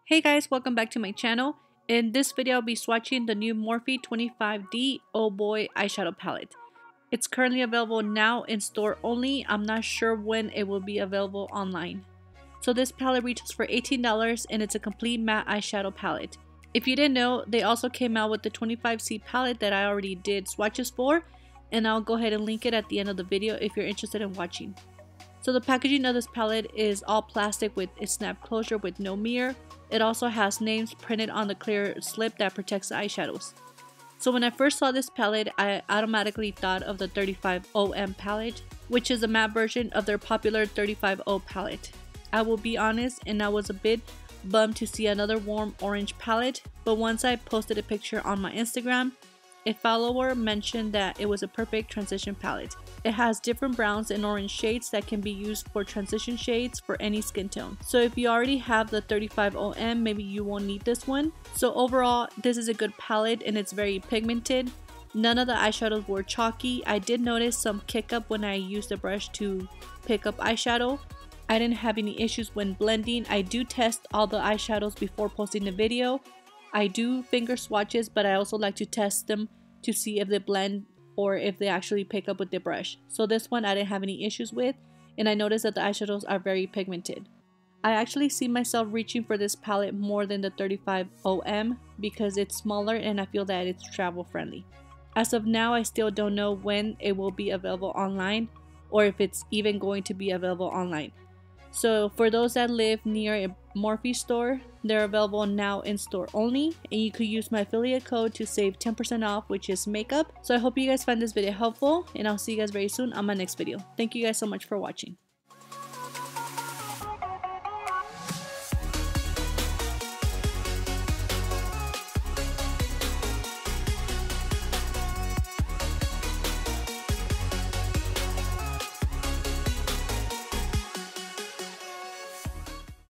Hey guys, welcome back to my channel. In this video, I'll be swatching the new Morphe 25D Oh Boy eyeshadow palette. It's currently available now in store only. I'm not sure when it will be available online. So this palette retails for $18 and it's a complete matte eyeshadow palette. If you didn't know, they also came out with the 25C palette that I already did swatches for, and I'll go ahead and link it at the end of the video if you're interested in watching. So the packaging of this palette is all plastic with a snap closure with no mirror. It also has names printed on the clear slip that protects the eyeshadows. So when I first saw this palette, I automatically thought of the 35OM palette, which is a matte version of their popular 35O palette. I will be honest, and I was a bit bummed to see another warm orange palette, but once I posted a picture on my Instagram, a follower mentioned that it was a perfect transition palette. It has different browns and orange shades that can be used for transition shades for any skin tone. So if you already have the 35OM, maybe you won't need this one. So overall, this is a good palette and it's very pigmented. None of the eyeshadows were chalky. I did notice some kick up when I used the brush to pick up eyeshadow. I didn't have any issues when blending. I do test all the eyeshadows before posting the video. I do finger swatches, but I also like to test them to see if they blend or if they actually pick up with the brush. So this one I didn't have any issues with, and I noticed that the eyeshadows are very pigmented. I actually see myself reaching for this palette more than the 35OM because it's smaller and I feel that it's travel friendly. As of now, I still don't know when it will be available online or if it's even going to be available online. So for those that live near a Morphe store, they're available now in store only, and you could use my affiliate code to save 10% off, which is makeup. So I hope you guys find this video helpful, and I'll see you guys very soon on my next video. Thank you guys so much for watching.